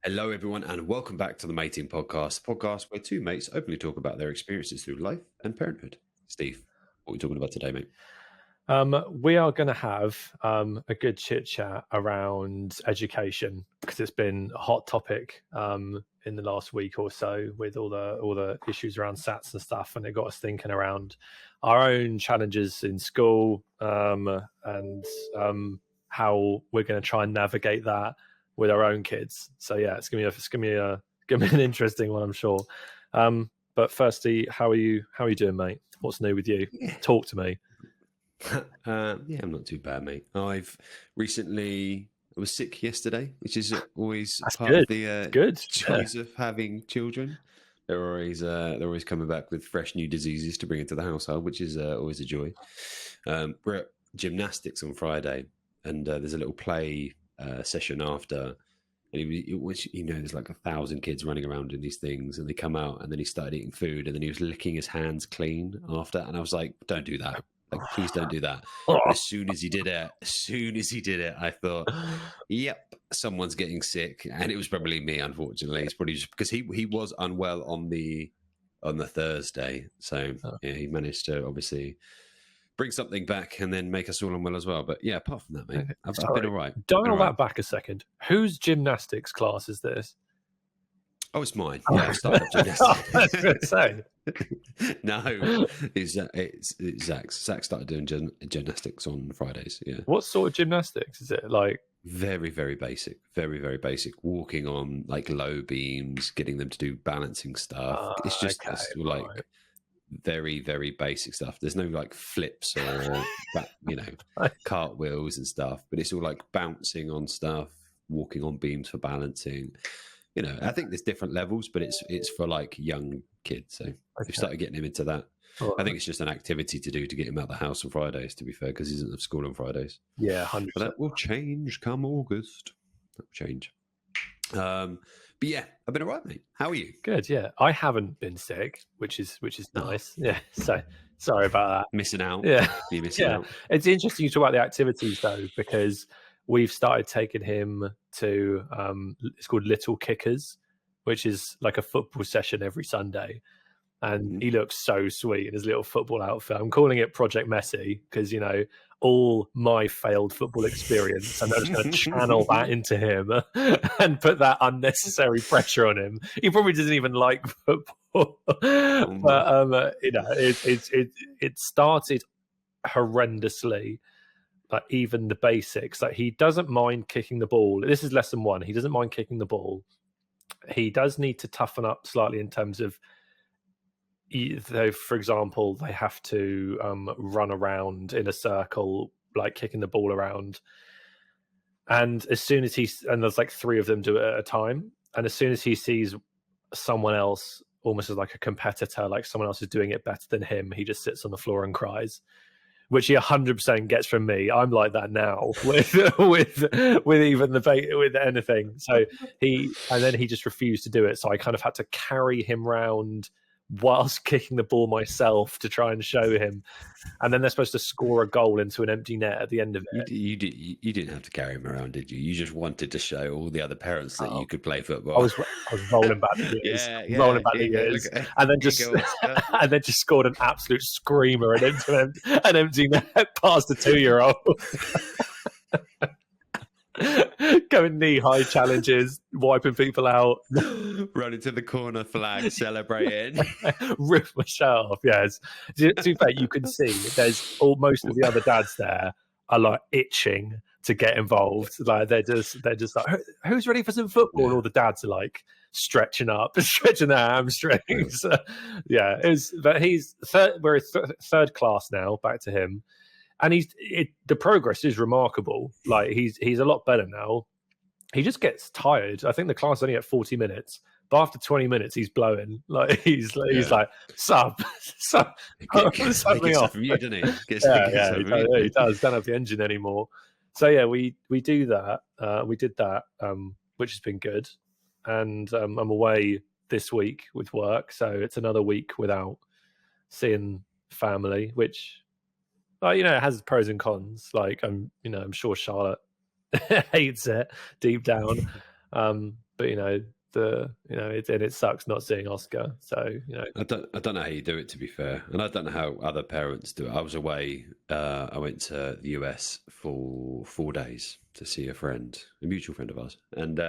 Hello, everyone, and welcome back to the Mating Podcast, the podcast where two mates openly talk about their experiences through life and parenthood. Steve, what are we talking about today, mate? We are going to have a good chit chat around education because it's been a hot topic in the last week or so with all the issues around SATs and stuff, and it got us thinking around our own challenges in school and how we're going to try and navigate that with our own kids. So yeah, it's gonna be an interesting one, I'm sure. But firstly, how are you doing, mate? What's new with you? Talk to me. Yeah, I'm not too bad, mate. I was sick yesterday, which is always That's part good. of the Good. joys of having children. They're always coming back with fresh new diseases to bring into the household, which is always a joy. We're at gymnastics on Friday, and there's a little play session after. And there's like 1,000 kids running around in these things, and they come out, and then he started eating food, and then he was licking his hands clean after. And I was like, "Don't do that! Like, please don't do that." But as soon as he did it, I thought, "Yep, someone's getting sick," and it was probably me. Unfortunately, it's probably just because he was unwell on the Thursday, so yeah, he managed to obviously bring something back and then make us all unwell as well. But yeah, apart from that, mate, I've been all right. Dial that back a second. Whose gymnastics class is this? Oh, it's mine. Yeah, I've started up gymnastics. I was going to say. No, it's Zach's. Zach started doing gymnastics on Fridays. Yeah. What sort of gymnastics is it? Like very, very basic. Very, very basic. Walking on like low beams, getting them to do balancing stuff. It's just like very, very basic stuff. There's no like flips or cartwheels and stuff, but it's all like bouncing on stuff, walking on beams for balancing. I think there's different levels, but it's for like young kids. So we've started getting him into that. I think it's just an activity to do to get him out of the house on Fridays, to be fair, because he doesn't have school on Fridays. Yeah, 100%. But that will change come August. That will change. But yeah, I've been all right, mate. How are you? Good, yeah. I haven't been sick, which is nice. Yeah, so sorry about that. Missing out. Yeah. You're missing out. It's interesting you talk about the activities, though, because we've started taking him to, it's called Little Kickers, which is like a football session every Sunday. And he looks so sweet in his little football outfit. I'm calling it Project Messi because, all my failed football experience, and I'm just going to channel that into him and put that unnecessary pressure on him. He probably doesn't even like football, but it started horrendously. Like even the basics, like he doesn't mind kicking the ball. This is lesson one. He doesn't mind kicking the ball. He does need to toughen up slightly in terms of, for example, they have to run around in a circle, like kicking the ball around. And as soon as and there's like 3 of them do it at a time. And as soon as he sees someone else, almost as like a competitor, like someone else is doing it better than him, he just sits on the floor and cries, which he 100% gets from me. I'm like that now with even with anything. So then he just refused to do it. So I kind of had to carry him round whilst kicking the ball myself to try and show him. And then they're supposed to score a goal into an empty net at the end of it. You didn't have to carry him around, did you? You just wanted to show all the other parents that you could play football. I was rolling back the years, and then just scored an absolute screamer and into an empty net past a 2-year-old. Going knee-high challenges, wiping people out, running to the corner flag, celebrating, rip my shirt off. Yes, to be fair, you can see there's most of the other dads there are like itching to get involved. Like they're just like, who's ready for some football? And all the dads are like stretching their hamstrings. Yeah, but he's we're third class now. Back to him. And the progress is remarkable. Like he's a lot better now. He just gets tired. I think the class is only at 40 minutes, but after 20 minutes, he's blowing. Like he's like sub me off. From you, doesn't he? He does. Don't have the engine anymore. So yeah, we do that. We did that, which has been good. And I'm away this week with work, so it's another week without seeing family, which. It has pros and cons. Like I'm sure Charlotte hates it deep down. but it sucks not seeing Oscar. So I don't know how you do it, to be fair, and I don't know how other parents do it. I was away. I went to the US for 4 days to see a mutual friend of ours, and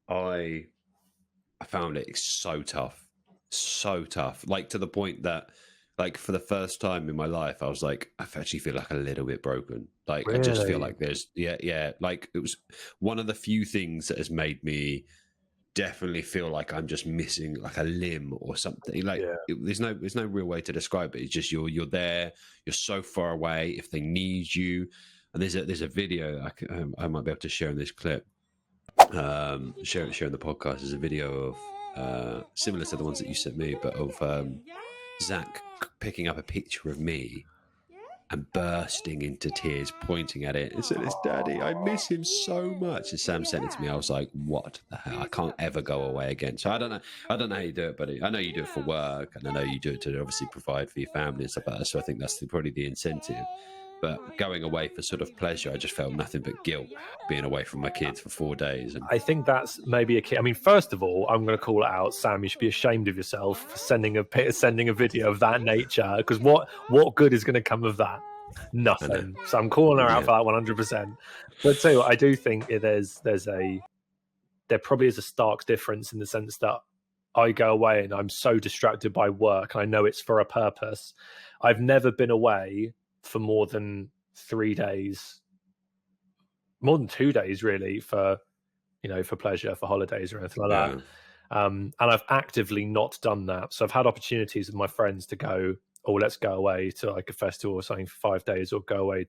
I found it so tough, like to the point that, like, for the first time in my life, I was like, I actually feel like a little bit broken. Like, I just feel like there's like it was one of the few things that has made me definitely feel like I'm just missing like a limb or something. Like there's no real way to describe it. It's just you're there, you're so far away. If they need you, and there's a video I might be able to share in this clip, share in the podcast. There's a video of similar to the ones that you sent me, but of Zach picking up a picture of me and bursting into tears, pointing at it and said, "It's Daddy, I miss him so much." And Sam sent it to me. I was like, what the hell? I can't ever go away again. So I don't know how you do it, buddy. I know you do it for work, and I know you do it to obviously provide for your family and stuff like that. So I think that's probably the incentive. But going away for sort of pleasure, I just felt nothing but guilt being away from my kids for 4 days. And I think that's maybe a key. I mean, first of all, I'm going to call it out, Sam. You should be ashamed of yourself for sending a video of that nature, because what good is going to come of that? Nothing. So I'm calling her out for that 100%. But too, I do think there probably is a stark difference in the sense that I go away and I'm so distracted by work. I know it's for a purpose. I've never been away for more than 3 days, more than 2 days really, for pleasure, for holidays or anything like that. And I've actively not done that. So I've had opportunities with my friends to go, oh, let's go away to like a festival or something for 5 days, or go away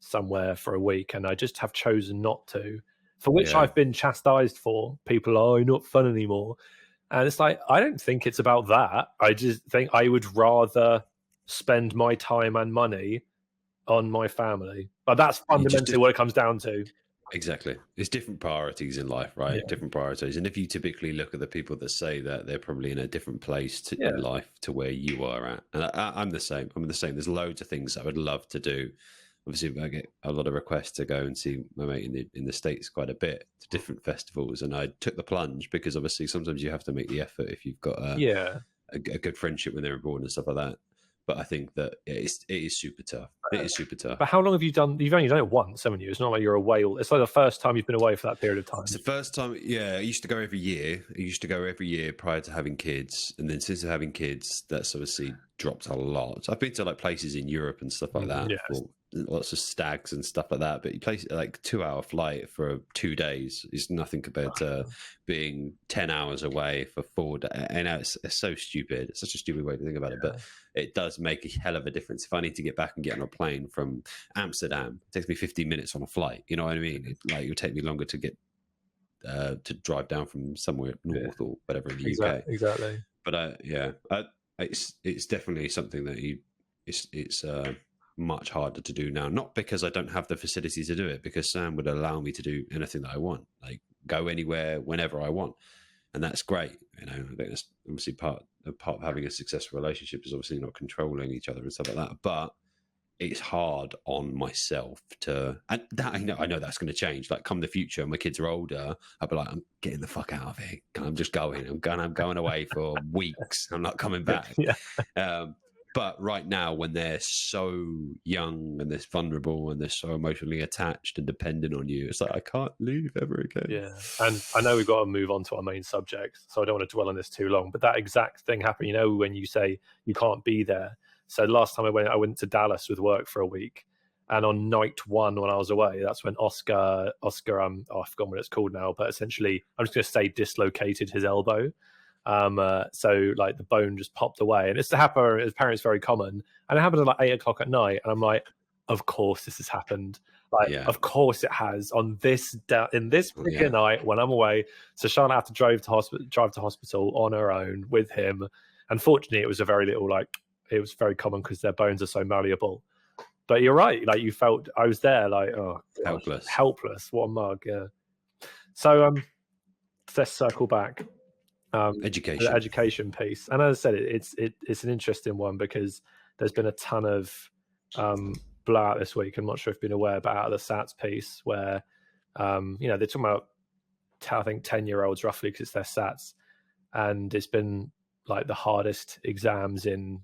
somewhere for a week, and I just have chosen not to, for which I've been chastised for. People are, you're not fun anymore. And it's like, I don't think it's about that. I just think I would rather spend my time and money on my family. But that's fundamentally what it comes down to. Exactly. It's different priorities in life, right? Different priorities. And if you typically look at the people that say that, they're probably in a different place in life to where you are at. And I'm the same. There's loads of things I would love to do. Obviously, I get a lot of requests to go and see my mate in the States quite a bit, to different festivals. And I took the plunge because obviously sometimes you have to make the effort if you've got a good friendship when they're abroad and stuff like that. But I think that it is super tough. It is super tough. But how long have you done? You've only done it once, haven't you? It's not like you're away. It's like the first time you've been away for that period of time. It's the first time. Yeah, I used to go every year. Prior to having kids, and then since having kids, that's obviously dropped a lot. So I've been to like places in Europe and stuff like that. For lots of stags and stuff like that. But you place like 2-hour flight for 2 days is nothing compared to being 10 hours away for 4 days. And it's so stupid. It's such a stupid way to think about it. But it does make a hell of a difference. If I need to get back and get on a plane from Amsterdam, it takes me 15 minutes on a flight. You know what I mean? It would take me longer to get to drive down from somewhere north or whatever in the UK. Exactly. But it's definitely something that it's much harder to do now. Not because I don't have the facilities to do it, because Sam would allow me to do anything that I want, like go anywhere whenever I want, and that's great. I think that's obviously part of having a successful relationship is obviously not controlling each other and stuff like that. But it's hard on myself to, and that I know that's going to change. Like come the future, and my kids are older, I'll be like, I'm getting the fuck out of here. I'm just going. I'm going away for weeks. I'm not coming back. But right now, when they're so young and they're vulnerable and they're so emotionally attached and dependent on you, it's like, I can't leave ever again. Yeah. And I know we've got to move on to our main subject, so I don't want to dwell on this too long. But that exact thing happened, when you say you can't be there. So last time I went to Dallas with work for a week. And on night one, when I was away, that's when Oscar, I've forgotten what it's called now, but essentially, I'm just going to say dislocated his elbow. So like the bone just popped away, and it's to happen. Apparently, it's very common, and it happened at like 8 o'clock at night. And I'm like, of course this has happened. Of course it has on this in this particular night when I'm away. So Charlotte had to drive to hospital on her own with him. Unfortunately, it was it was very common because their bones are so malleable. But you're right. Like you felt, I was there. Like, oh, gosh, helpless. What a mug. Yeah. So let's circle back. Education. The education piece, and as I said, it's an interesting one because there's been a ton of blowout this week. I'm not sure if you've been aware, but out of the SATs piece where they're talking about I think 10-year-olds roughly, because it's their SATs, and it's been like the hardest exams in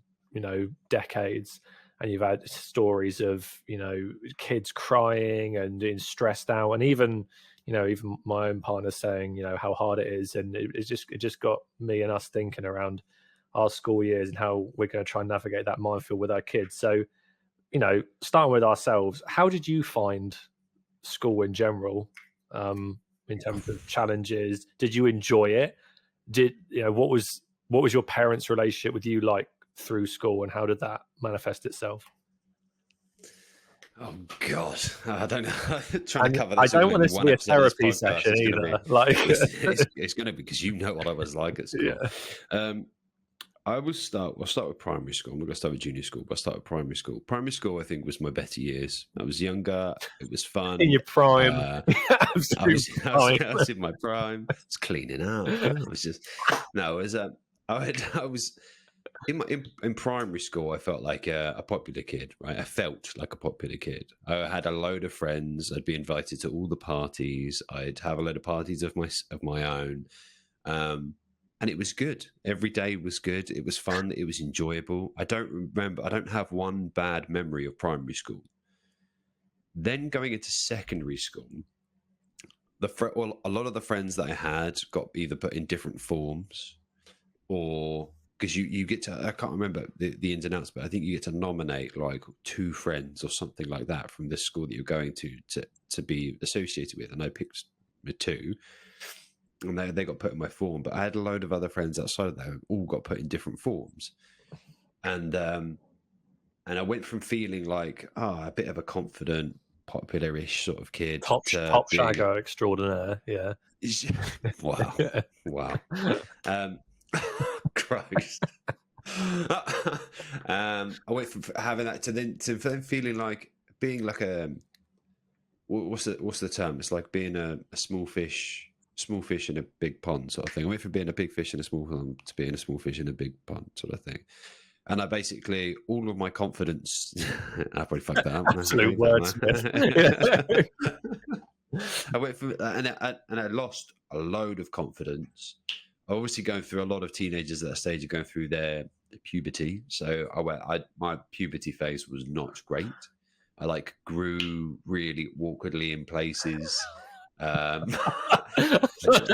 decades. And you've had stories of kids crying and being stressed out, and even my own partner saying how hard it is, and it just got me and us thinking around our school years and how we're going to try and navigate that minefield with our kids. So starting with ourselves, how did you find school in general, in terms of challenges? Did you enjoy it? What was your parents' relationship with you like through school, and how did that manifest itself? Oh God, I don't know. Trying to cover I this. don't want this to be a therapy session either. It's going to be, because what I was like at school. Yeah. I'll start with primary school. I'm not going to start with junior school, but I'll start with primary school. Primary school, I think, was my better years. I was younger. It was fun. In your prime. I was in my prime. I was cleaning up. I was in primary school. I felt like a popular kid, right? I felt like a popular kid. I had a load of friends. I'd be invited to all the parties. I'd have a load of parties of my own. And it was good. Every day was good. It was fun. It was enjoyable. I don't have one bad memory of primary school. Then going into secondary school, a lot of the friends that I had got either put in different forms, or because you get to, I can't remember the ins and outs, but I think you get to nominate like 2 friends or something like that from the school that you're going to be associated with. And I picked 2. And they got put in my form, but I had a load of other friends outside of that who all got put in different forms, and I went from feeling like a bit of a confident, popular-ish sort of kid, top shagger extraordinaire, yeah. Wow, Christ. I went from having that to then feeling like being like what's the term? It's like being a small fish in a big pond sort of thing. I went from being a big fish in a small pond to being a small fish in a big pond sort of thing. And I basically, all of my confidence, I probably fucked that up. Absolute wordsmith. I went from, and I lost a load of confidence. Obviously going through a lot of teenagers at that stage are going through their puberty. So my puberty phase was not great. I grew really awkwardly in places.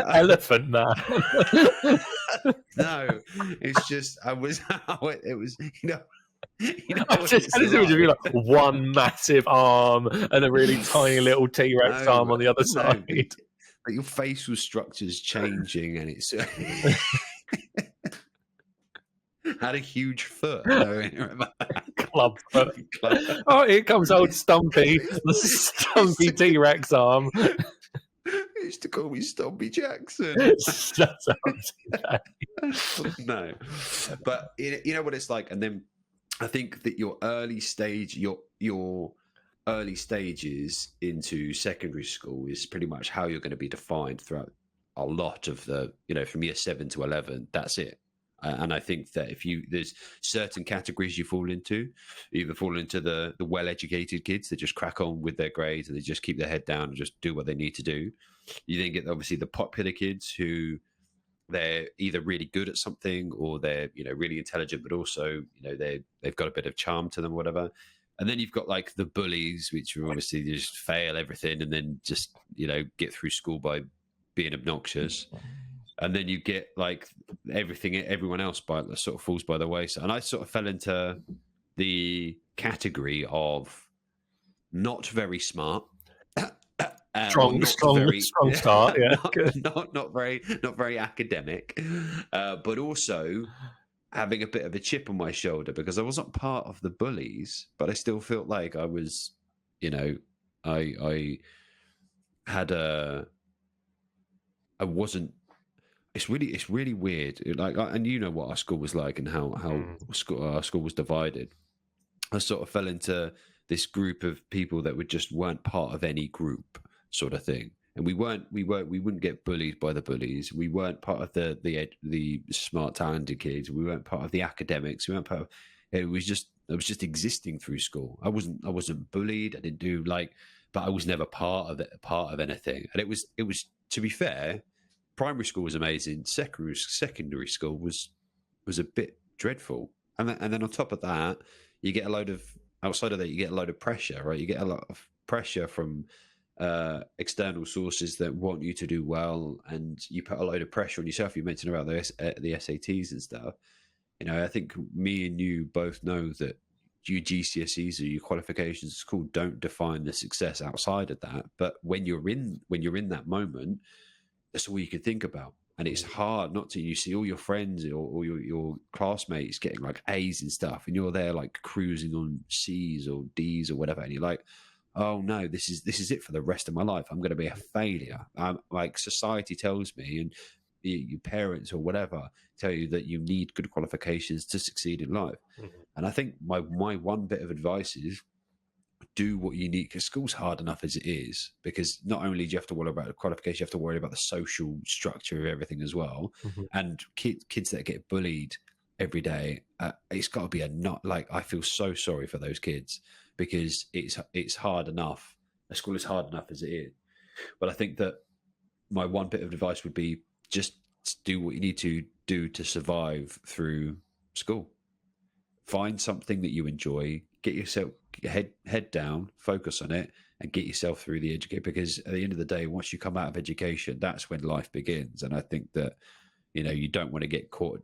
Elephant man. No, it's just it was I just had this image of you like one massive arm and a really tiny little T-Rex arm on the other side. But your facial structure's changing, and it's had a huge foot. Club foot. Oh, here comes old Stumpy, the Stumpy T-Rex arm. He used to call me Stumpy Jackson. No, but you know what it's like. And then I think that your early stages into secondary school is pretty much how you're going to be defined throughout a lot of the, from year 7 to 11. That's it. And I think that there's certain categories you fall into. You either fall into the well-educated kids that just crack on with their grades and they just keep their head down and just do what they need to do. You then get obviously the popular kids who they're either really good at something or they're really intelligent, but also they've got a bit of charm to them, whatever. And then you've got like the bullies, which are obviously just fail everything and then just get through school by being obnoxious. And then you get like everyone else sort of falls by the wayside. And I sort of fell into the category of not very smart, strong start, yeah. not very academic, but also having a bit of a chip on my shoulder because I wasn't part of the bullies, but I still felt like I was, I wasn't. It's really weird. And you know what our school was like and how our school was divided. I sort of fell into this group of people that weren't part of any group sort of thing. And we wouldn't get bullied by the bullies. We weren't part of the smart, talented kids. We weren't part of the academics. We weren't part of. I was just existing through school. I wasn't bullied. I didn't do but I was never part of anything. And it was to be fair, primary school was amazing. Secondary school was a bit dreadful, and then on top of that, you get a load of outside of that, you get a load of pressure, right? You get a lot of pressure from external sources that want you to do well, and you put a load of pressure on yourself. You mentioned about the SATs and stuff. You know, I think me and you both know that your GCSEs or your qualifications at school don't define the success outside of that. But when you're in that moment, that's all you can think about. And it's hard not to. You see all your friends or your classmates getting like A's and stuff, and you're there like cruising on C's or D's or whatever, and you're like, oh no, this is it for the rest of my life. I'm going to be a failure. Like society tells me, and your parents or whatever tell you that you need good qualifications to succeed in life. And I think my one bit of advice is do what you need, because school's hard enough as it is, because not only do you have to worry about the qualification, you have to worry about the social structure of everything as well. And kids that get bullied every day, it's got to be I feel so sorry for those kids, because it's hard enough. The school is hard enough as it is. But I think that my one bit of advice would be just do what you need to do to survive through school. Find something that you enjoy, get yourself head down, focus on it, and get yourself through the education. Because at the end of the day, once you come out of education, that's when life begins. And I think that, you know, you don't want to get caught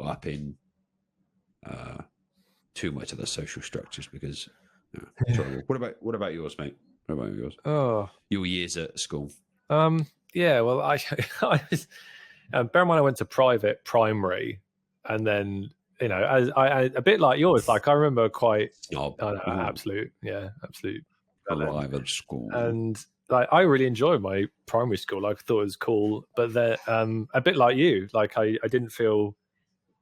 up in too much of the social structures, because What about yours, mate? What about yours? Oh, your years at school. Yeah, well, I was. Bear in mind, I went to private primary, and then as I a bit like yours. Like I remember quite absolute private school, and like I really enjoyed my primary school. Like I thought it was cool, but then a bit like you, like I didn't feel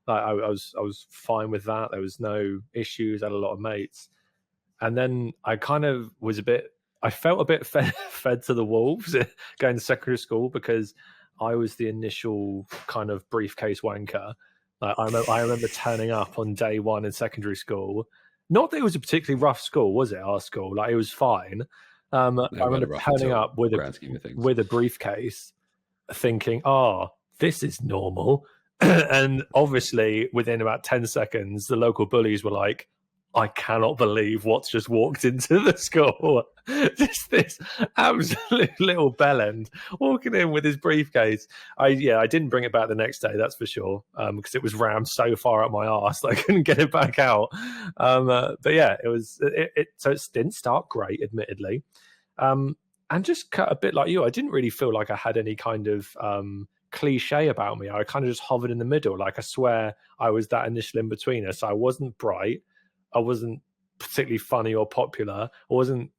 like I was fine with that. There was no issues. I had a lot of mates, and then I kind of was I felt a bit fed to the wolves going to secondary school, because I was the initial kind of briefcase wanker. Like I remember turning up on day one in secondary school. Not that it was a particularly rough school, was it? Our school, like it was fine. I remember turning up with a briefcase, thinking, "Oh, this is normal." And obviously, within about 10 seconds, the local bullies were like, I cannot believe what's just walked into the school. Just this absolute little bellend walking in with his briefcase. I didn't bring it back the next day, that's for sure, because it was rammed so far up my arse that I couldn't get it back out. But yeah, so it didn't start great, admittedly. And just a bit like you, I didn't really feel like I had any kind of cliche about me. I kind of just hovered in the middle. Like I swear I was that initial in-betweener. So I wasn't bright. I wasn't particularly funny or popular. I wasn't,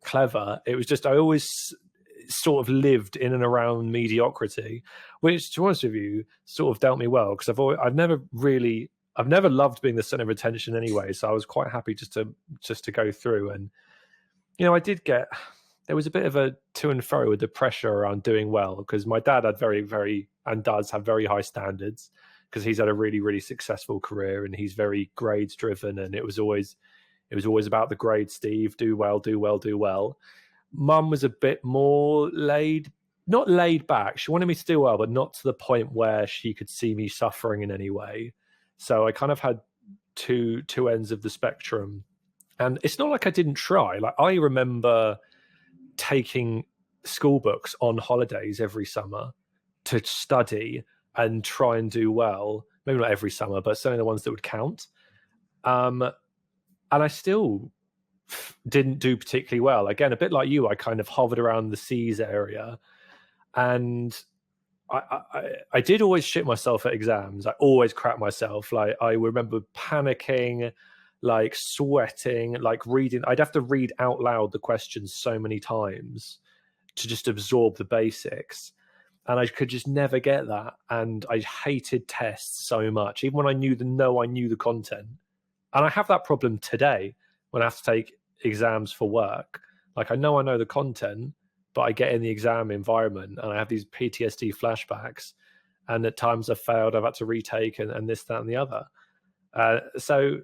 clever. It was just I always sort of lived in and around mediocrity, which, to be honest with you, sort of dealt me well, because I've never loved being the center of attention anyway. So I was quite happy just to go through. And I did get, there was a bit of a to and fro with the pressure around doing well, because my dad had and does have very high standards, because he's had a really, really successful career and he's very grades driven. And it was always about the grades, Steve, do well, do well, do well. Mum was a bit more not laid back. She wanted me to do well, but not to the point where she could see me suffering in any way. So I kind of had two ends of the spectrum. And it's not like I didn't try. Like I remember taking school books on holidays every summer to study and try and do well. Maybe not every summer, but certainly the ones that would count. And I still didn't do particularly well. Again, a bit like you, I kind of hovered around the C's area. And I did always shit myself at exams. I always crap myself. Like I remember panicking, like sweating, like reading. I'd have to read out loud the questions so many times to just absorb the basics. And I could just never get that. And I hated tests so much, even when I knew the content. And I have that problem today when I have to take exams for work. Like I know the content, but I get in the exam environment and I have these PTSD flashbacks. And at times I've failed, I've had to retake and this, that, and the other. So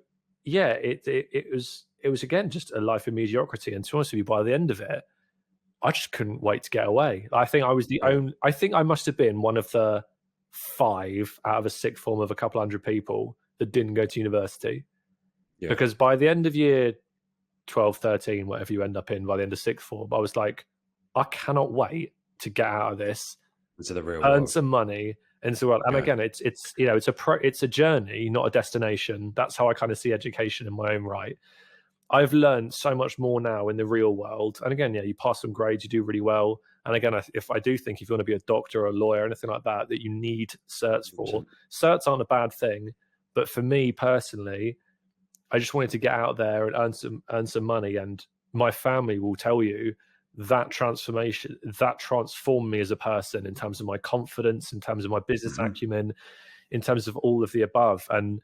yeah, it was again just a life of mediocrity. And to be honest with you, by the end of it, I just couldn't wait to get away. I think I was the only. I think I must have been one of the 5 out of a sixth form of a couple hundred people that didn't go to university. Yeah. Because by the end of year 12, 13, whatever you end up in, by the end of sixth form, I was like, I cannot wait to get out of this, into the real earn world, some money, and so on. And again, it's you know, it's a journey, not a destination. That's how I kind of see education in my own right. I've learned so much more now in the real world. And again, yeah, you pass some grades, you do really well. And again, if I do think if you want to be a doctor or a lawyer or anything like that, that you need certs for, certs aren't a bad thing. But for me personally, I just wanted to get out there and earn some money. And my family will tell you that transformation, that transformed me as a person in terms of my confidence, in terms of my business acumen, in terms of all of the above. And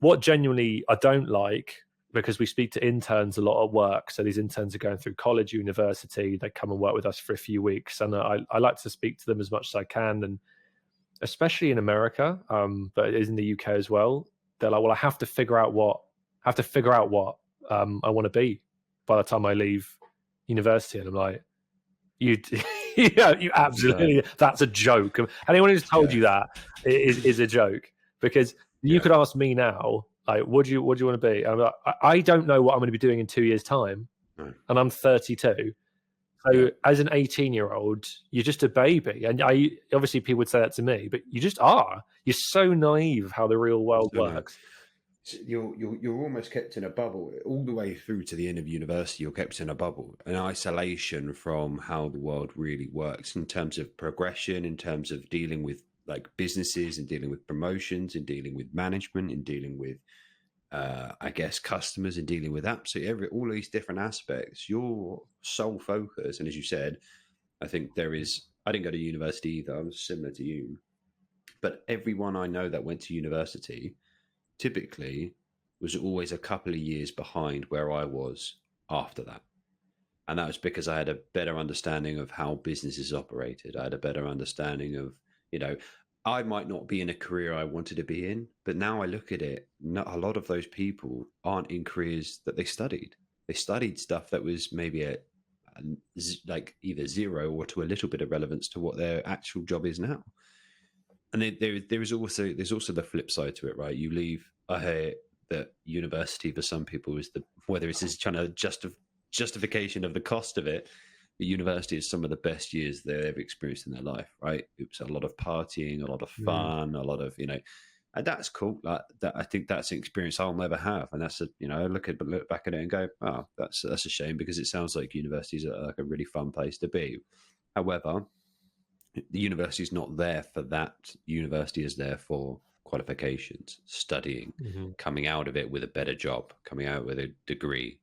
what genuinely I don't like, because we speak to interns a lot at work. So these interns are going through college, university, they come and work with us for a few weeks. And I like to speak to them as much as I can. And especially in America, but it is in the UK as well. They're like, well, I have to figure out what I want to be by the time I leave university. And I'm like, you absolutely, that's a joke. Anyone who's told you that is a joke, because you could ask me now, like, what do you want to be? And I'm like, I don't know what I'm going to be doing in 2 years' time, and I'm 32. So as an 18-year-old, you're just a baby. And obviously people would say that to me, but you just are. You're so naive how the real world works. You're almost kept in a bubble all the way through to the end of university. You're kept in a bubble, an isolation from how the world really works in terms of progression, in terms of dealing with like businesses, and dealing with promotions, and dealing with management, and dealing with I guess customers, and dealing with absolutely all these different aspects. Your sole focus, and as you said, I think I didn't go to university either. I was similar to you, but everyone I know that went to university typically was always a couple of years behind where I was after that. And that was because I had a better understanding of how businesses operated. I had a better understanding of, I might not be in a career I wanted to be in, but now I look at it, a lot of those people aren't in careers that they studied. They studied stuff that was maybe like either zero or to a little bit of relevance to what their actual job is now. And there's also the flip side to it, right? You leave. I hear that university for some people is whether it's this kind of justification of the cost of it. But university is some of the best years they've ever experienced in their life, right? It was a lot of partying, a lot of fun, a lot of and that's cool. Like that, I think that's an experience I'll never have, and that's look back at it and go, oh, that's a shame, because it sounds like university is like a really fun place to be. However, the university is not there for that. University is there for qualifications, studying, coming out of it with a better job, coming out with a degree.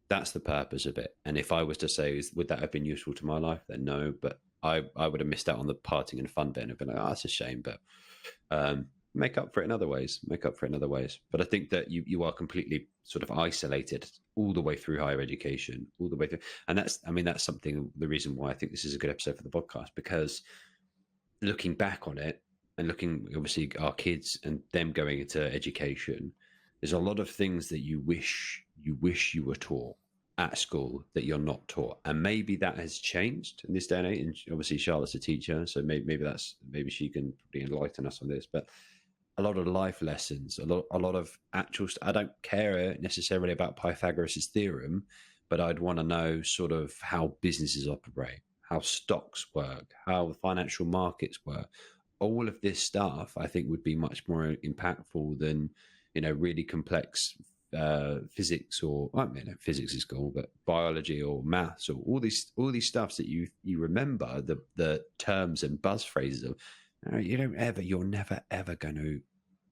That's the purpose of it. And if I was to say, would that have been useful to my life? Then no, but I would have missed out on the partying and fun bit and have been like, oh, that's a shame, but make up for it in other ways. But I think that you are completely sort of isolated all the way through higher education, all the way through. And that's something, the reason why I think this is a good episode for the podcast, because looking back on it and looking, obviously, our kids and them going into education, there's a lot of things that you wish you were taught at school that you're not taught. And maybe that has changed in this day and age. And obviously Charlotte's a teacher, so maybe she can enlighten us on this. But a lot of life lessons, a lot of actual. I don't care necessarily about Pythagoras' theorem, but I'd want to know sort of how businesses operate, how stocks work, how the financial markets work. All of this stuff, I think, would be much more impactful than really complex physics, or physics is cool, but biology or maths, or all these stuffs that you remember the terms and buzz phrases of. You're never ever going to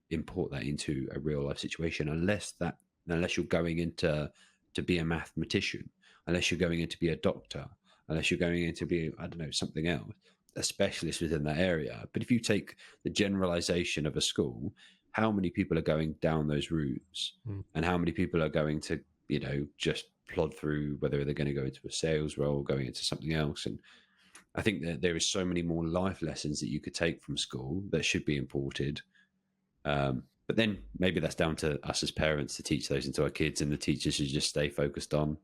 import that into a real life situation unless you're going into to be a mathematician, unless you're going in to be a doctor, unless you're going in to be, I don't know, something else, a specialist within that area. But if you take the generalization of a school, how many people are going down those routes, and how many people are going to, just plod through, whether they're going to go into a sales role, going into something else. And I think that there is so many more life lessons that you could take from school that should be imported. But then maybe that's down to us as parents to teach those into our kids, and the teachers should just stay focused on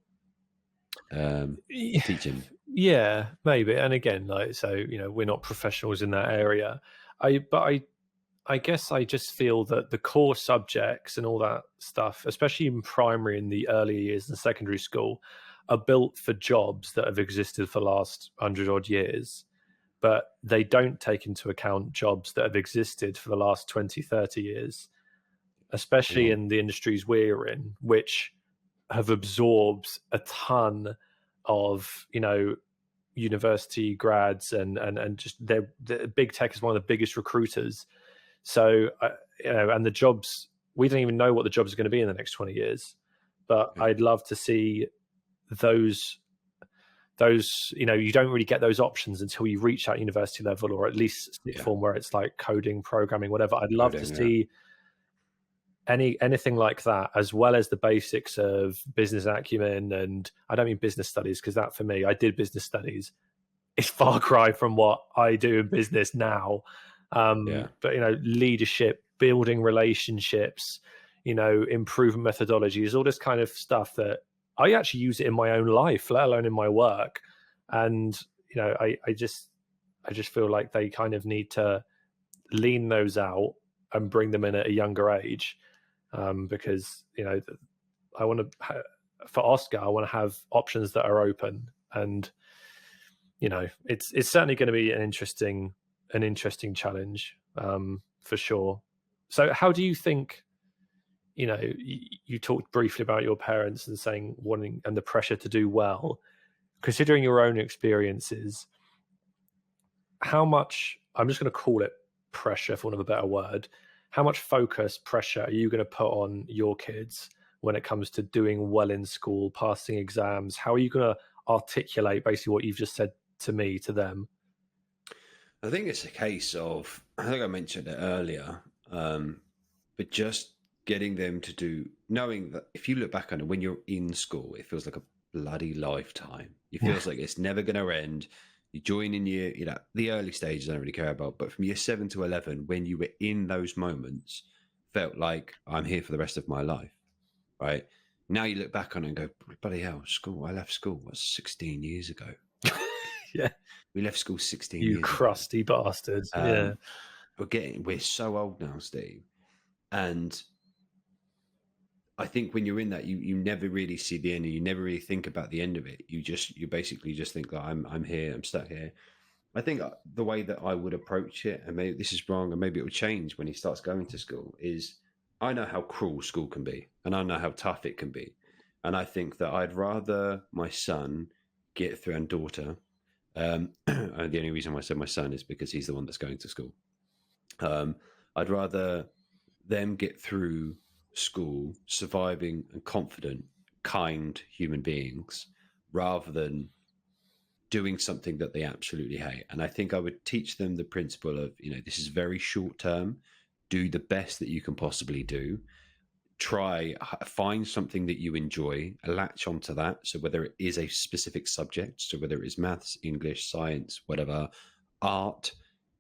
teaching. Yeah, maybe. And again, like, so, we're not professionals in that area. I guess I just feel that the core subjects and all that stuff, especially in primary and the early years in secondary school, are built for jobs that have existed for the last 100 odd years, but they don't take into account jobs that have existed for the last 20, 30 years, especially Yeah. in the industries we're in, which have absorbed a ton of, university grads, and just the big tech is one of the biggest recruiters. So, and the jobs, we don't even know what the jobs are going to be in the next 20 years. But Yeah. I'd love to see those, you don't really get those options until you reach that university level, or at least sixth Yeah. form, where it's like coding, programming, whatever. I'd love to Coding, yeah. see anything like that, as well as the basics of business acumen. And I don't mean business studies, because that, for me, I did business studies, it's far cry from what I do in business now. Yeah. But leadership, building relationships, improving methodologies, all this kind of stuff that I actually use it in my own life, let alone in my work. And I just feel like they kind of need to lean those out and bring them in at a younger age, because I want to, for Oscar, I want to have options that are open. And it's certainly going to be an interesting challenge, for sure. So how do you think, you talked briefly about your parents and saying wanting, and the pressure to do well, considering your own experiences, how much, I'm just going to call it pressure for want of a better word, how much focus, pressure are you going to put on your kids when it comes to doing well in school, passing exams? How are you going to articulate basically what you've just said to me, to them? I think it's a case of, I think I mentioned it earlier, but just getting them to do, knowing that if you look back on it, when you're in school, it feels like a bloody lifetime. It feels like it's never going to end. You join in the early stages I don't really care about, but from year 7 to 11, when you were in those moments, felt like I'm here for the rest of my life, right? Now you look back on it and go, bloody hell, school, I left school, what, 16 years ago? Yeah, We left school 16 you years ago. crusty bastards. Yeah. We're so old now, Steve. And I think when you're in that, you never really see the end, and you never really think about the end of it. You basically just think that I'm here, I'm stuck here. I think the way that I would approach it, and maybe this is wrong, and maybe it will change when he starts going to school, is I know how cruel school can be, and I know how tough it can be, and I think that I'd rather my son get through, and daughter. And the only reason why I said my son is because he's the one that's going to school. I'd rather them get through school surviving and confident, kind human beings, rather than doing something that they absolutely hate. And I think I would teach them the principle of, this is very short term. Do the best that you can possibly do. Try, find something that you enjoy, latch onto that. So whether it is a specific subject, so whether it is maths, English, science, whatever, art,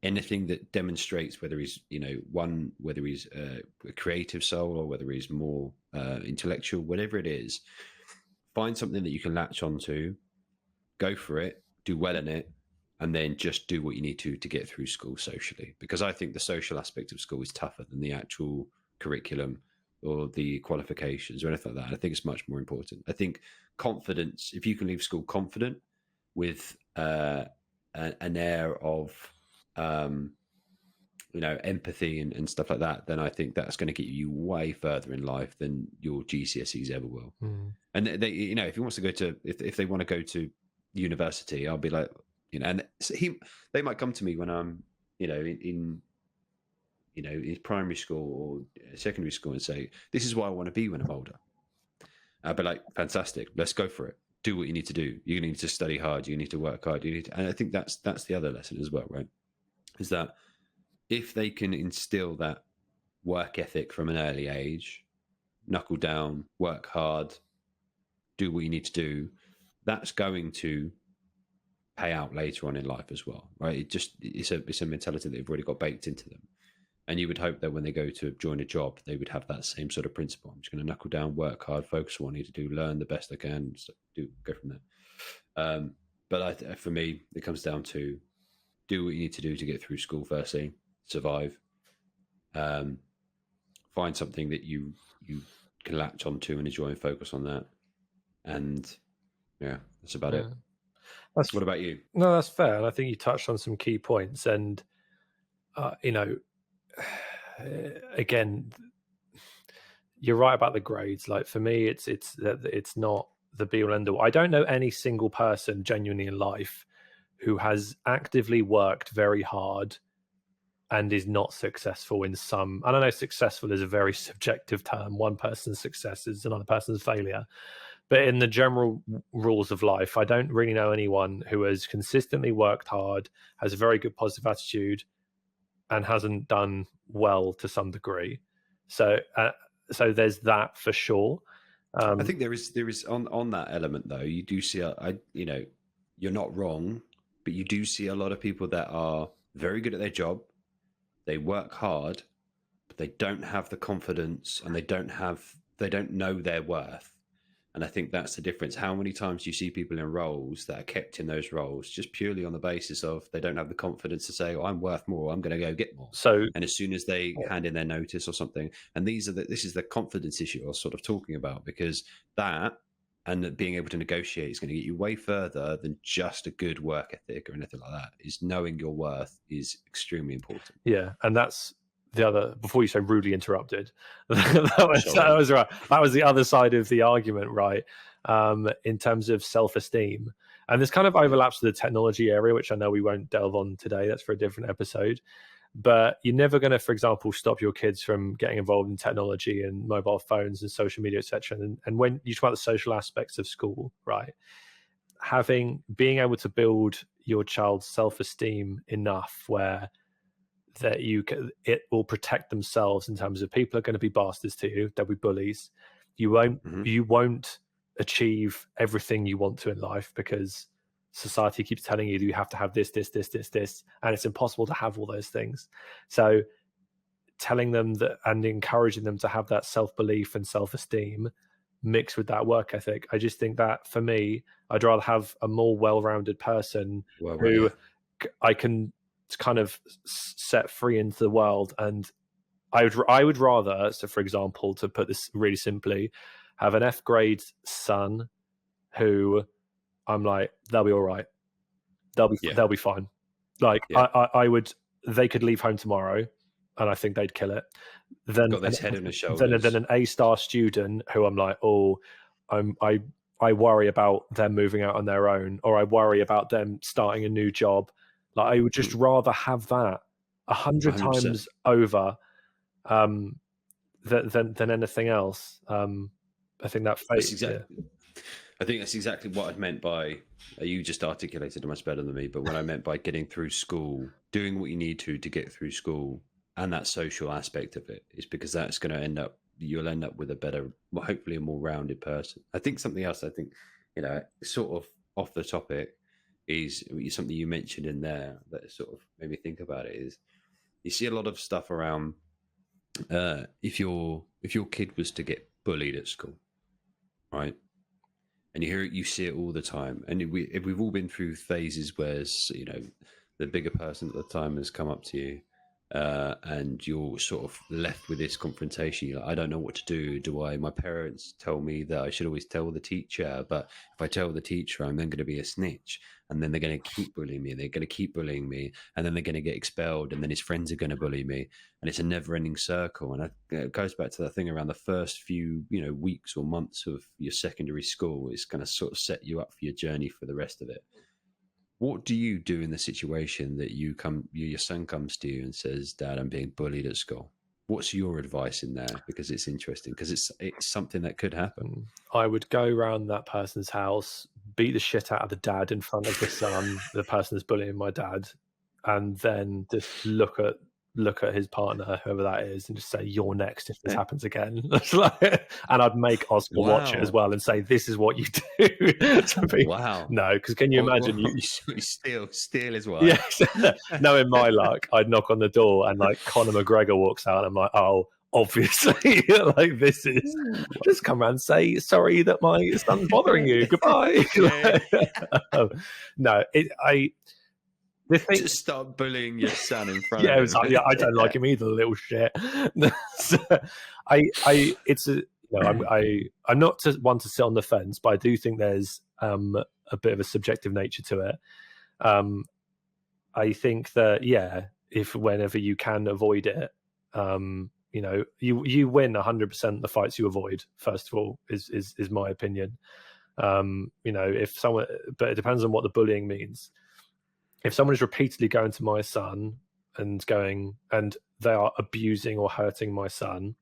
anything that demonstrates whether he's, whether he's a creative soul or whether he's more intellectual, whatever it is, find something that you can latch onto, go for it, do well in it, and then just do what you need to get through school socially. Because I think the social aspect of school is tougher than the actual curriculum or the qualifications or anything like that. I think it's much more important. I think confidence, if you can leave school confident with an air of empathy and stuff like that, then I think that's going to get you way further in life than your GCSEs ever will. And they, if he wants to go to, if they want to go to university, I'll be like, and they might come to me when I'm, in primary school or secondary school and say, this is what I want to be when I'm older. I'll be like, fantastic, let's go for it. Do what you need to do. You need to study hard. You need to work hard. And I think that's the other lesson as well, right? Is that if they can instill that work ethic from an early age, knuckle down, work hard, do what you need to do, that's going to pay out later on in life as well, right? It's a mentality that they've already got baked into them. And you would hope that when they go to join a job, they would have that same sort of principle. I'm just going to knuckle down, work hard, focus on what I need to do, learn the best I can, go from there. But for me, it comes down to do what you need to do to get through school. Firstly, survive. Find something that you can latch onto and enjoy and focus on that. And yeah, that's about it. What about you? No, that's fair. And I think you touched on some key points. And, again, you're right about the grades. Like for me, it's not the be all end all. I don't know any single person genuinely in life who has actively worked very hard and is not successful in some. I don't know, successful is a very subjective term. One person's success is another person's failure. But in the general rules of life, I don't really know anyone who has consistently worked hard, has a very good positive attitude, and hasn't done well to some degree. So there's that for sure. I think there is on that element though. You do see, you're not wrong, but you do see a lot of people that are very good at their job. They work hard, but they don't have the confidence, and they don't know their worth. And I think that's the difference. How many times do you see people in roles that are kept in those roles just purely on the basis of they don't have the confidence to say, I'm worth more, I'm going to go get more. And as soon as they hand in their notice or something, and this is the confidence issue I was sort of talking about, because that and being able to negotiate is going to get you way further than just a good work ethic or anything like that. Is knowing your worth is extremely important. Yeah, and that's the other, before you say rudely interrupted, that was right. That was the other side of the argument, right? In terms of self-esteem. And this kind of overlaps with the technology area, which I know we won't delve on today. That's for a different episode. But you're never going to, for example, stop your kids from getting involved in technology and mobile phones and social media, etc. And when you talk about the social aspects of school, right? Being able to build your child's self-esteem enough where that it will protect themselves in terms of people are going to be bastards to you. There'll be bullies. You won't achieve everything you want to in life because society keeps telling you that you have to have this, and it's impossible to have all those things. So telling them that and encouraging them to have that self-belief and self-esteem mixed with that work ethic, I just think that for me, I'd rather have a more well-rounded person who I can kind of set free into the world. And I would rather, so for example, to put this really simply, have an F grade son who I'm like, they'll be all right. They'll be fine. Like I would, they could leave home tomorrow and I think they'd kill it. Then got this head on his shoulders. Then an A-star student who I'm like, I worry about them moving out on their own, or I worry about them starting a new job. Like I would just rather have that 100 times over than anything else. I think that I think that's exactly what I'd meant by, you just articulated it much better than me, but what I meant by getting through school, doing what you need to get through school, and that social aspect of it is because that's going to you'll end up with a better, hopefully a more rounded person. I think something else, sort of off the topic, is something you mentioned in there that sort of made me think about it, is you see a lot of stuff around if your kid was to get bullied at school, right? And you see it all the time. And we've all been through phases where, the bigger person at the time has come up to you and you're sort of left with this confrontation. You're like, I don't know what to do. My parents tell me that I should always tell the teacher, but if I tell the teacher, I'm then going to be a snitch. And then they're going to keep bullying me. And they're going to keep bullying me. And then they're going to get expelled. And then his friends are going to bully me. And it's a never-ending circle. And it goes back to that thing around the first few, weeks or months of your secondary school. It's going to sort of set you up for your journey for the rest of it. What do you do in the situation that your son comes to you and says, Dad, I'm being bullied at school? What's your advice in there? Because it's interesting, because it's something that could happen. I would go around that person's house, beat the shit out of the dad in front of the son, the person that's bullying my dad, and then just look at his partner, whoever that is, and just say, you're next if this happens again. And I'd make Oscar watch it as well and say, this is what you do. Wow. No, because can you imagine? You steal as well. Yes. Knowing my luck, I'd knock on the door and like Conor McGregor walks out and I'm like, oh, obviously. Like, this is just come around and say sorry that my son's bothering you. Goodbye. No, just start bullying your son in front yeah, of him. it was like, yeah, I don't like him either, little shit. So, I'm not one to sit on the fence, but I do think there's a bit of a subjective nature to it. I think that, yeah, if whenever you can avoid it, you win 100% the fights you avoid. First of all, is my opinion. If someone, but it depends on what the bullying means. If someone is repeatedly going to my son and they are abusing or hurting my son,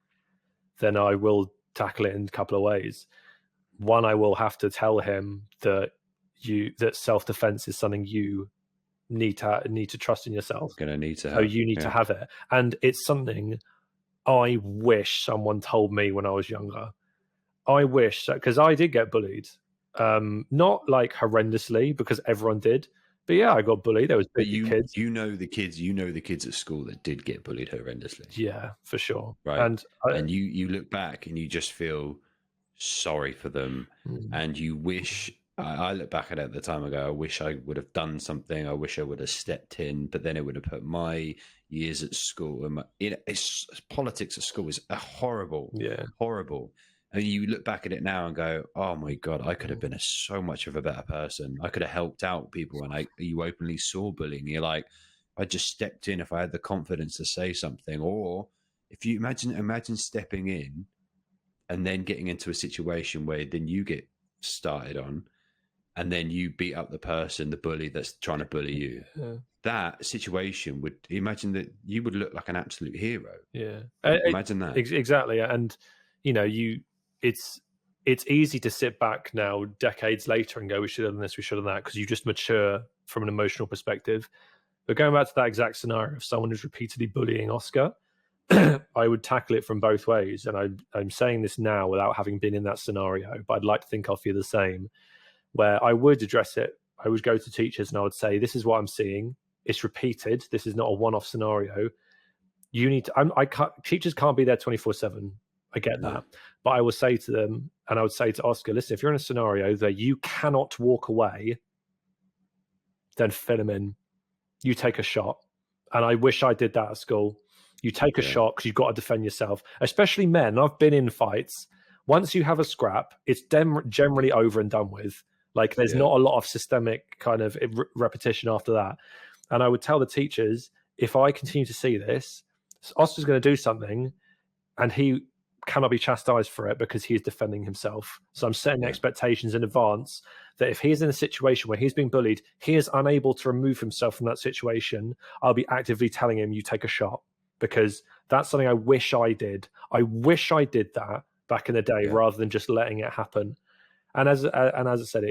then I will tackle it in a couple of ways. One, I will have to tell him that self-defense is something you need to trust in yourself. Going to need to. So you need to have it, and it's something I wish someone told me when I was younger. I wish that, because I did get bullied, not like horrendously, because everyone did. But yeah, I got bullied. There was big kids. You know the kids at school that did get bullied horrendously. Yeah, for sure. Right. And you look back and you just feel sorry for them, and you wish. I look back at the time. I go, I wish I would have done something. I wish I would have stepped in, but then it would have put my years at school and politics at school is horrible. And you look back at it now and go, oh my God, I could have been so much of a better person. I could have helped out people. And you openly saw bullying. You're like, I just stepped in if I had the confidence to say something. Or if you imagine stepping in and then getting into a situation where then you get started on and then you beat up the bully that's trying to bully you. Yeah. That situation would, imagine that you would look like an absolute hero. Yeah. Imagine that. Exactly. And, it's easy to sit back now decades later and go, we should have done this, we should have done that, because you just mature from an emotional perspective. But going back to that exact scenario, if someone is repeatedly bullying Oscar, I would tackle it from both ways. And I'm saying this now without having been in that scenario, but I'd like to think I'll feel the same, where I would address it. I would go to teachers and I would say, this is what I'm seeing. It's repeated. This is not a one-off scenario. You need to, teachers can't be there 24/7. I get that. But I will say to them, and I would say to Oscar, listen, if you're in a scenario that you cannot walk away, then fill him in. You take a shot. And I wish I did that at school. You take a shot because you've got to defend yourself, especially men. I've been in fights. Once you have a scrap, it's generally over and done with. Like, there's not a lot of systemic kind of repetition after that. And I would tell the teachers, if I continue to see this, Oscar's going to do something and he cannot be chastised for it because he is defending himself. So I'm setting expectations in advance that if he is in a situation where he's being bullied, he is unable to remove himself from that situation, I'll be actively telling him, you take a shot, because that's something I wish I did. I wish I did that back in the day rather than just letting it happen. And as I said,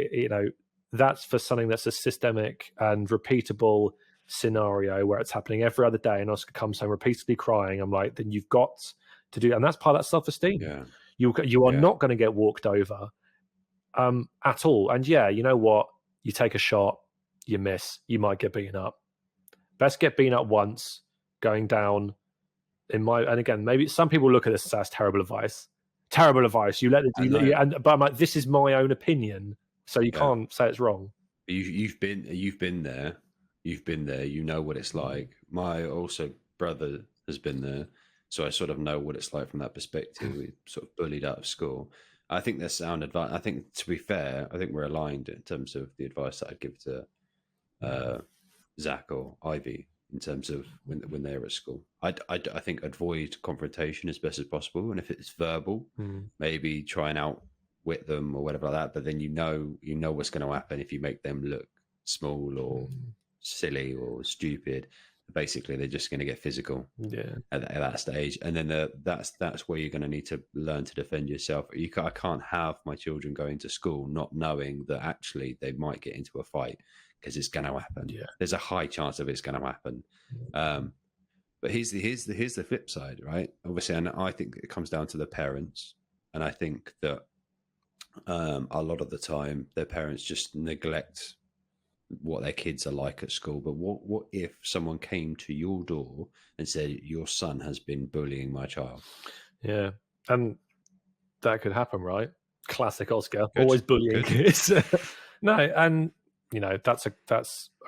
that's for something that's a systemic and repeatable scenario where it's happening every other day and Oscar comes home repeatedly crying. I'm like, then you've got to do, and that's part of that self-esteem. You are not going to get walked over at all. And you know what, you take a shot, you miss, you might get beaten up. Best get beaten up once, going down. And again, maybe some people look at this as terrible advice. You let it, but I'm like, this is my own opinion, so you can't say it's wrong. You've been there. You know what it's like. My also brother has been there. So I sort of know what it's like from that perspective. We sort of bullied out of school. I think that's sound advice. I think, to be fair, I think we're aligned in terms of the advice that I'd give to Zach or Ivy in terms of when they're at school. I think avoid confrontation as best as possible. And if it's verbal, maybe try and outwit them or whatever like that. But then you know what's going to happen if you make them look small or silly or stupid. Basically, they're just going to get physical at that stage, and then that's where you're going to need to learn to defend yourself. I can't have my children going to school not knowing that actually they might get into a fight, because it's going to happen. There's a high chance of it's going to happen. But here's the flip side, right? Obviously, and I think it comes down to the parents, and I think that a lot of the time their parents just neglect what their kids are like at school, but what if someone came to your door and said, your son has been bullying my child? Yeah, and that could happen, right? Classic Oscar, Good. always bullying Good. kids. No, and that's a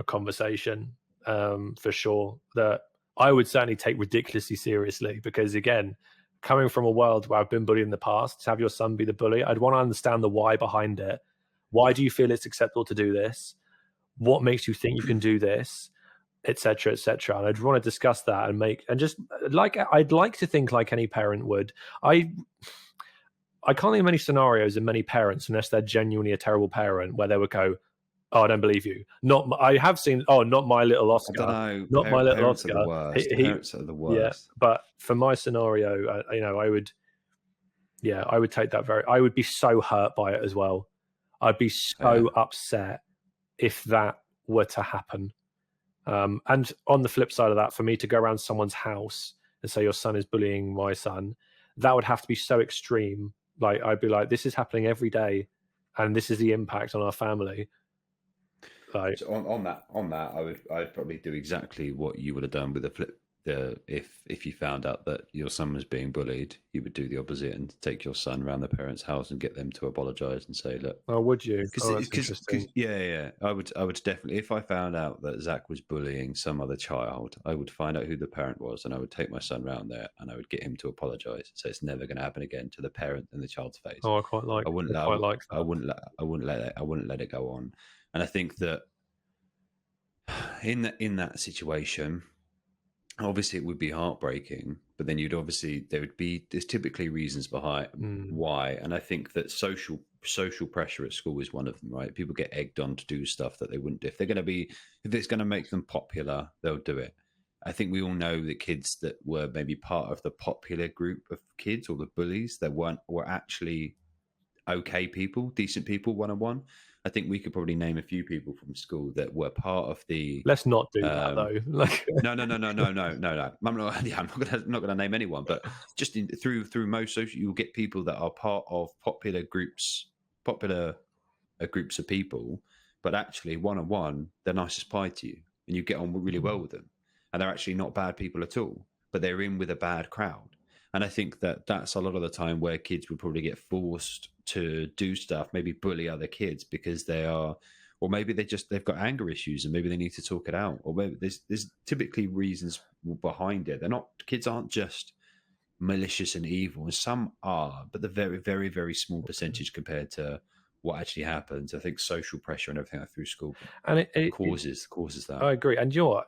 conversation for sure that I would certainly take ridiculously seriously, because again, coming from a world where I've been bullied in the past, to have your son be the bully, I'd want to understand the why behind it. Why do you feel it's acceptable to do this? What makes you think you can do this, etc., etc.? And I'd want to discuss that and just like I'd like to think like any parent would. I can't think of many scenarios in many parents, unless they're genuinely a terrible parent, where they would go, "Oh, I don't believe you." I have seen. Oh, not my little Oscar. I don't know. Not my little Parents Oscar. Are the worst. Parents are the worst. Yeah, but for my scenario, I would take that I would be so hurt by it as well. I'd be so upset if that were to happen. And on the flip side of that, for me to go around someone's house and say your son is bullying my son, that would have to be so extreme. Like, I'd be like, this is happening every day, and this is the impact on our family. Like, so on that, I'd probably do exactly what you would have done with if you found out that your son was being bullied, you would do the opposite and take your son around the parents' house and get them to apologise and say, "Look." oh, would you? Because I would definitely, if I found out that Zach was bullying some other child, I would find out who the parent was, and I would take my son round there and I would get him to apologise, so it's never going to happen again, to the parent and the child's face. Oh, I quite like. I wouldn't let it go on, and I think that in that situation, obviously it would be heartbreaking, but then there's typically reasons behind why, and I think that social pressure at school is one of them, right? People get egged on to do stuff that they wouldn't do. If it's going to make them popular, they'll do it. I think we all know that kids that were maybe part of the popular group of kids, or the bullies, that were actually okay people, decent people, one-on-one. I think we could probably name a few people from school that were part of the. Let's not do that though. Like, no. I'm not going to name anyone, but just through most social, you'll get people that are part of popular groups of people, but actually one-on-one, they're nice as pie to you, and you get on really well with them, and they're actually not bad people at all, but they're in with a bad crowd. And I think that that's a lot of the time where kids would probably get forced to do stuff, maybe bully other kids because they are, or maybe they've got anger issues and maybe they need to talk it out, or maybe there's typically reasons behind it. Kids aren't just malicious and evil, and some are, but the very, very, very small percentage compared to what actually happens. I think social pressure and everything through school and it causes that. I agree. And I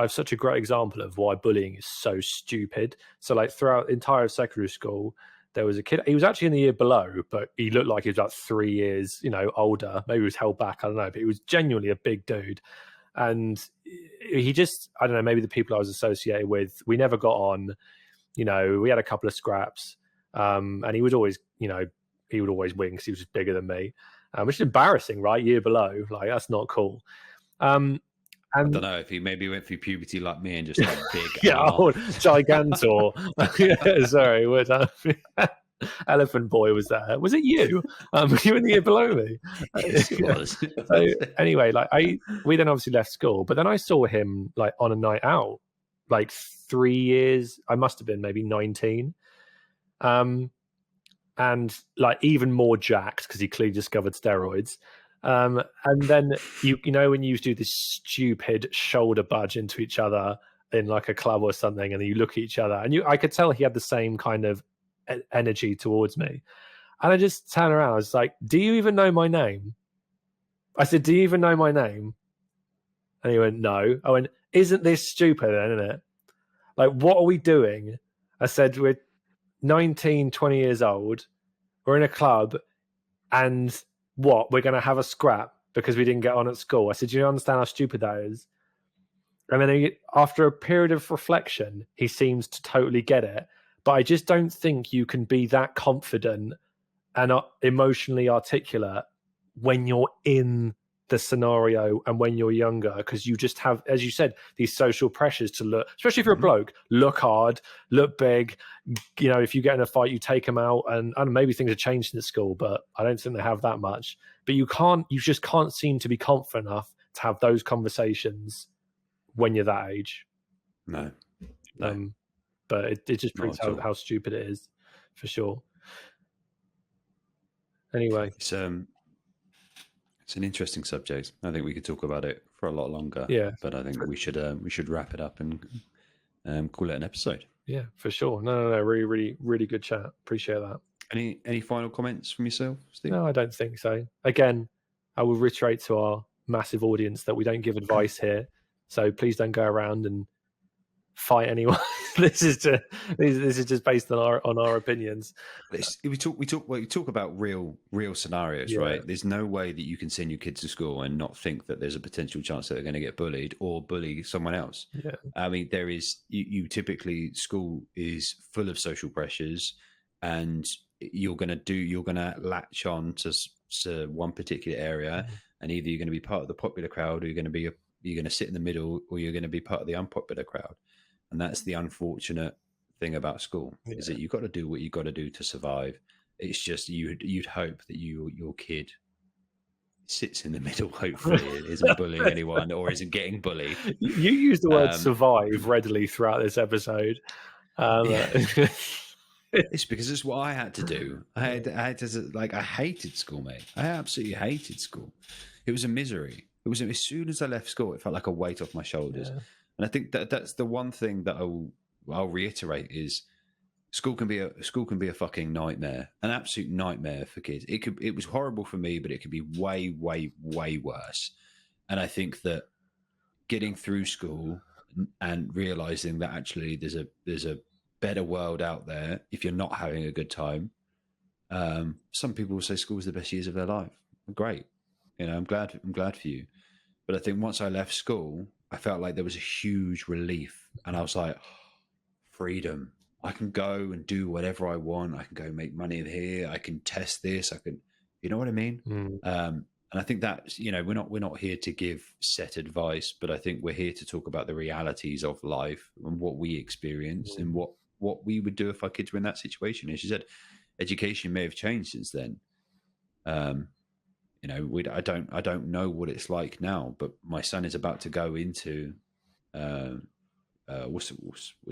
have such a great example of why bullying is so stupid. So like throughout the entire secondary school, there was a kid, he was actually in the year below, but he looked like he was about 3 years, older. Maybe he was held back, I don't know, but he was genuinely a big dude. And he just, I don't know, maybe the people I was associated with, we never got on, we had a couple of scraps. And he would always, he would always win because he was just bigger than me, which is embarrassing, right? Year below, like, that's not cool. And I don't know if he maybe went through puberty like me and just got big. Gigantor. Sorry, Elephant Boy was there. Was it you? You were in the year below me. Yes, it was. So anyway, we then obviously left school, but then I saw him like on a night out, like 3 years. I must have been maybe 19. And like even more jacked because he clearly discovered steroids. And then when you do this stupid shoulder budge into each other in like a club or something, and then you look at each other, and I could tell he had the same kind of energy towards me. And I just turned around. I was like, "Do you even know my name?" I said, "Do you even know my name?" And he went, "No." I went, "Isn't this stupid then, isn't it? Like, what are we doing?" I said, "We're 19, 20 years old. We're in a club, and we're going to have a scrap because we didn't get on at school." I said, "Do you understand how stupid that is?" And then after a period of reflection, he seems to totally get it. But I just don't think you can be that confident and emotionally articulate when you're in the scenario and when you're younger, because you just have, as you said, these social pressures to look, especially if you're a bloke, look hard, look big. If you get in a fight, you take them out, and I don't know, maybe things have changed in the school, but I don't think they have that much. But you just can't seem to be confident enough to have those conversations when you're that age. No. But it just Not proves at all. how stupid it is, for sure. Anyway, It's an interesting subject. I think we could talk about it for a lot longer. Yeah. But I think we should wrap it up and call it an episode. yeah, for sure. No, really, really, really good chat. Appreciate that. Any final comments from yourself, Steve? No, I don't think so. Again, I will reiterate to our massive audience that we don't give advice here. So please don't go around and fight anyone. This is just based on our opinions. We talk about real scenarios, Yeah. right? There's no way that you can send your kids to school and not think that there's a potential chance that they're going to get bullied or bully someone else. Yeah. I mean, there is you typically, school is full of social pressures, and you're going to latch on to one particular area, and either you're going to be part of the popular crowd, or you're going to sit in the middle, or you're going to be part of the unpopular crowd. And that's the unfortunate thing about school, is that you've got to do what you've got to do to survive. It's just you'd hope that your kid sits in the middle, hopefully, isn't bullying anyone or isn't getting bullied. You use the word survive readily throughout this episode. It's because it's what I had to do. I had to, I hated school, mate. I absolutely hated school. It was a misery. It was, as soon as I left school, it felt like a weight off my shoulders. Yeah. And I think that's the one thing that I'll reiterate is school can be a fucking nightmare, an absolute nightmare for kids. It was horrible for me, but it could be way, way, way worse. And I think that getting through school and realizing that actually there's a better world out there if you're not having a good time. Some people will say school was the best years of their life. Great, I'm glad for you. But I think once I left school, I felt like there was a huge relief, and I was like, freedom. I can go and do whatever I want. I can go make money here. I can test this. I can, you know what I mean? And I think that, we're not here to give set advice, but I think we're here to talk about the realities of life and what we experience and what we would do if our kids were in that situation. As you said, education may have changed since then. I don't know what it's like now, but my son is about to go into was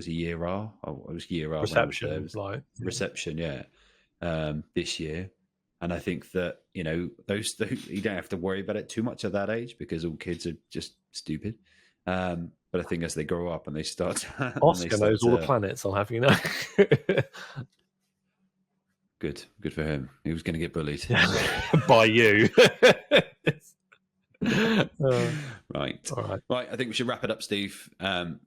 a year R? Oh, it was year R. Reception, reception, yeah. This year, and I think that those you don't have to worry about it too much at that age because all kids are just stupid. But I think as they grow up and they start, Oscar knows all the planets. I'll have you know. Good for him. He was going to get bullied by you. Right. All right. I think we should wrap it up, Steve.